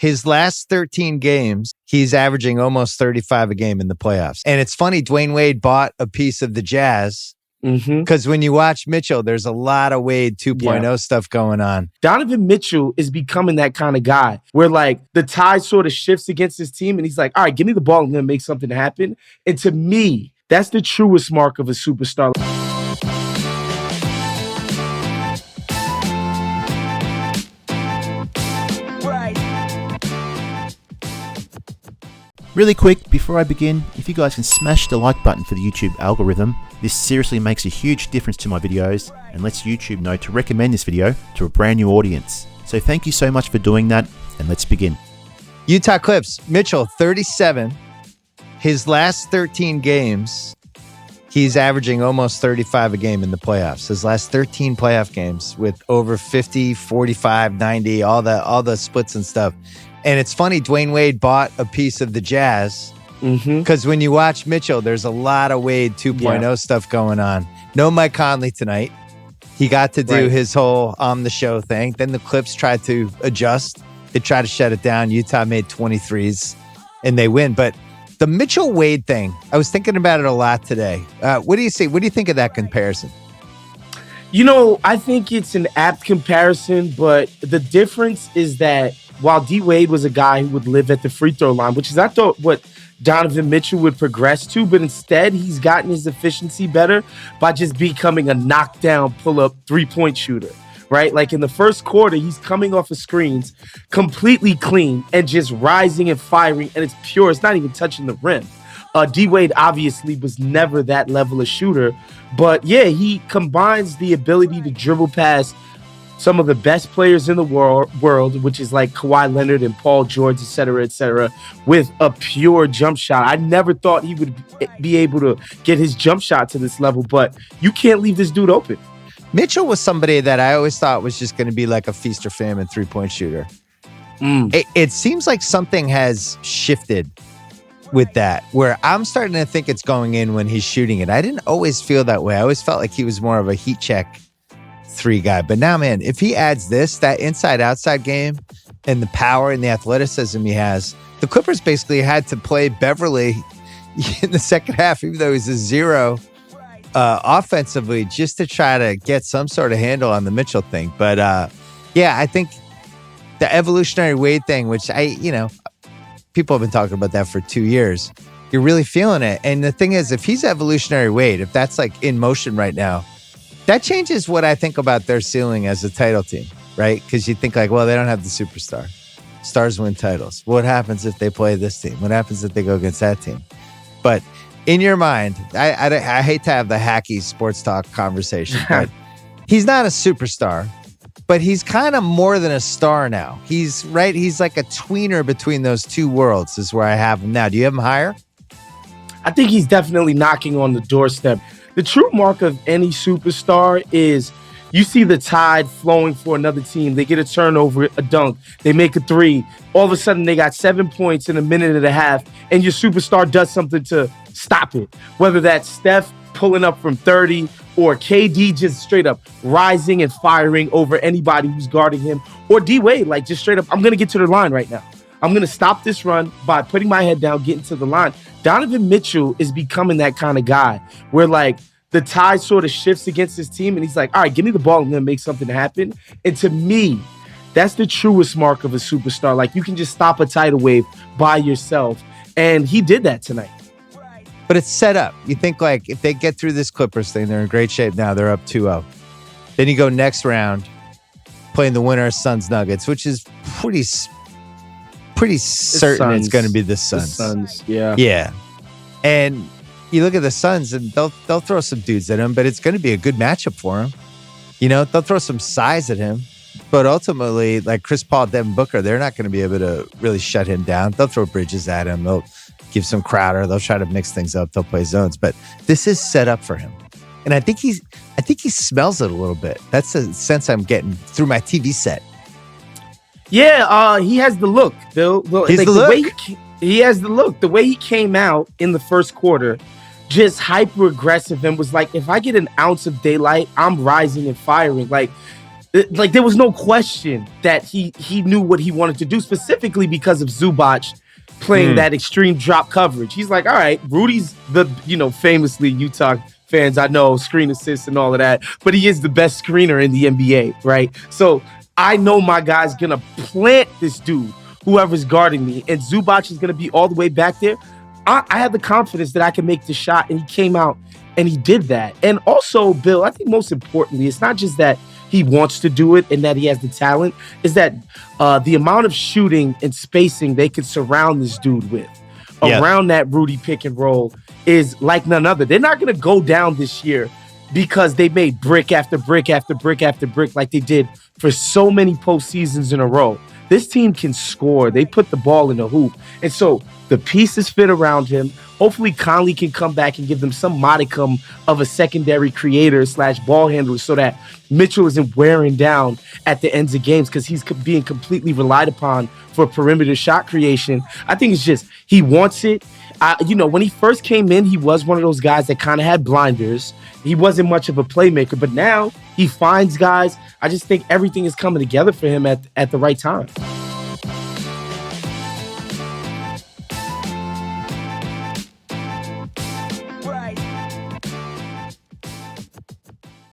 His last 13 games, he's averaging almost 35 a game in the playoffs. And it's funny, Dwyane Wade bought a piece of the Jazz because when you watch Mitchell, there's a lot of Wade 2.0 stuff going on. Donovan Mitchell is becoming that kind of guy where like the tide sort of shifts against his team and he's like, all right, give me the ball. I'm going to make something happen. And to me, that's the truest mark of a superstar. Really quick, before I begin, if you guys can smash the like button for the YouTube algorithm, this seriously makes a huge difference to my videos and lets YouTube know to recommend this video to a brand new audience. So thank you so much for doing that, and let's begin. Utah Clips, Mitchell, 37. His last 13 games, he's averaging almost 35 a game in the playoffs. His last 13 playoff games with over 50, 45, 90, all the splits and stuff. And it's funny, Dwyane Wade bought a piece of the Jazz because when you watch Mitchell, there's a lot of Wade 2.0 stuff going on. No Mike Conley tonight. He got to do his whole on the show thing. Then the Clips tried to adjust. They tried to shut it down. Utah made 23s and they win. But the Mitchell Wade thing, I was thinking about it a lot today. What do you see? What do you think of that comparison? You know, I think it's an apt comparison, but the difference is that while DWade was a guy who would live at the free throw line, which is I thought what Donovan Mitchell would progress to, but instead he's gotten his efficiency better by just becoming a knockdown, pull-up, three-point shooter, right? Like in the first quarter, he's coming off of screens completely clean and just rising and firing, and it's pure. It's not even touching the rim. DWade obviously was never that level of shooter, but yeah, he combines the ability to dribble past some of the best players in the world, which is like Kawhi Leonard and Paul George, et cetera, with a pure jump shot. I never thought he would be able to get his jump shot to this level, but you can't leave this dude open. Mitchell was somebody that I always thought was just going to be like a feast or famine three-point shooter. It seems like something has shifted with that, where I'm starting to think it's going in when he's shooting it. I didn't always feel that way. I always felt like he was more of a heat check three guy. But now, man, if he adds that inside-outside game and the power and the athleticism he has, the Clippers basically had to play Beverly in the second half, even though he's a zero offensively, just to try to get some sort of handle on the Mitchell thing. But yeah, I think the evolutionary Wade thing, which people have been talking about that for 2 years. You're really feeling it. And the thing is, if he's evolutionary Wade, if that's like in motion right now, that changes what I think about their ceiling as a title team, right? Because you think like, well, they don't have the superstar. Stars win titles. What happens if they play this team? What happens if they go against that team? But in your mind, I hate to have the hacky sports talk conversation, but he's not a superstar, but he's kind of more than a star now. He's like a tweener between those two worlds is where I have him now. Do you have him higher? I think he's definitely knocking on the doorstep. The true mark of any superstar is you see the tide flowing for another team. They get a turnover, a dunk. They make a three. All of a sudden, they got 7 points in a minute and a half, and your superstar does something to stop it. Whether that's Steph pulling up from 30 or KD just straight up rising and firing over anybody who's guarding him, or DWade, like just straight up, I'm going to get to the line right now. I'm going to stop this run by putting my head down, getting to the line. Donovan Mitchell is becoming that kind of guy where like the tide sort of shifts against his team and he's like, all right, give me the ball. I'm going to make something happen. And to me, that's the truest mark of a superstar. Like you can just stop a tidal wave by yourself. And he did that tonight. But it's set up. You think like if they get through this Clippers thing, they're in great shape now. They're up 2-0. Then you go next round playing the winner of Suns Nuggets, which is pretty certain it's going to be the Suns. The Suns, yeah. Yeah. And you look at the Suns and they'll throw some dudes at him, but it's going to be a good matchup for him. You know, they'll throw some size at him, but ultimately, like Chris Paul, Devin Booker, they're not going to be able to really shut him down. They'll throw Bridges at him. They'll give some Crowder. They'll try to mix things up. They'll play zones, but this is set up for him. And I think he smells it a little bit. That's the sense I'm getting through my TV set. Yeah, he has the look, Bill. He's like, the look. He has the look. The way he came out in the first quarter, just hyper aggressive and was like, if I get an ounce of daylight, I'm rising and firing. Like like there was no question that he knew what he wanted to do, specifically because of Zubac playing that extreme drop coverage. He's like, all right, Rudy's the, famously Utah fans, I know, screen assists and all of that, but he is the best screener in the NBA, right? So I know my guy's gonna plant this dude, whoever's guarding me, and Zubac is gonna be all the way back there. I have the confidence that I can make the shot, and he came out and he did that. And also, Bill, I think most importantly, it's not just that he wants to do it and that he has the talent, is that the amount of shooting and spacing they could surround this dude with around that Rudy pick and roll is like none other. They're not going to go down this year because they made brick after brick after brick after brick like they did for so many postseasons in a row. This team can score. They put the ball in the hoop. And so the pieces fit around him. Hopefully Conley can come back and give them some modicum of a secondary creator / ball handler so that Mitchell isn't wearing down at the ends of games because he's being completely relied upon for perimeter shot creation. I think it's just he wants it. When he first came in, he was one of those guys that kind of had blinders. He wasn't much of a playmaker, but now he finds guys. I just think everything is coming together for him at the right time.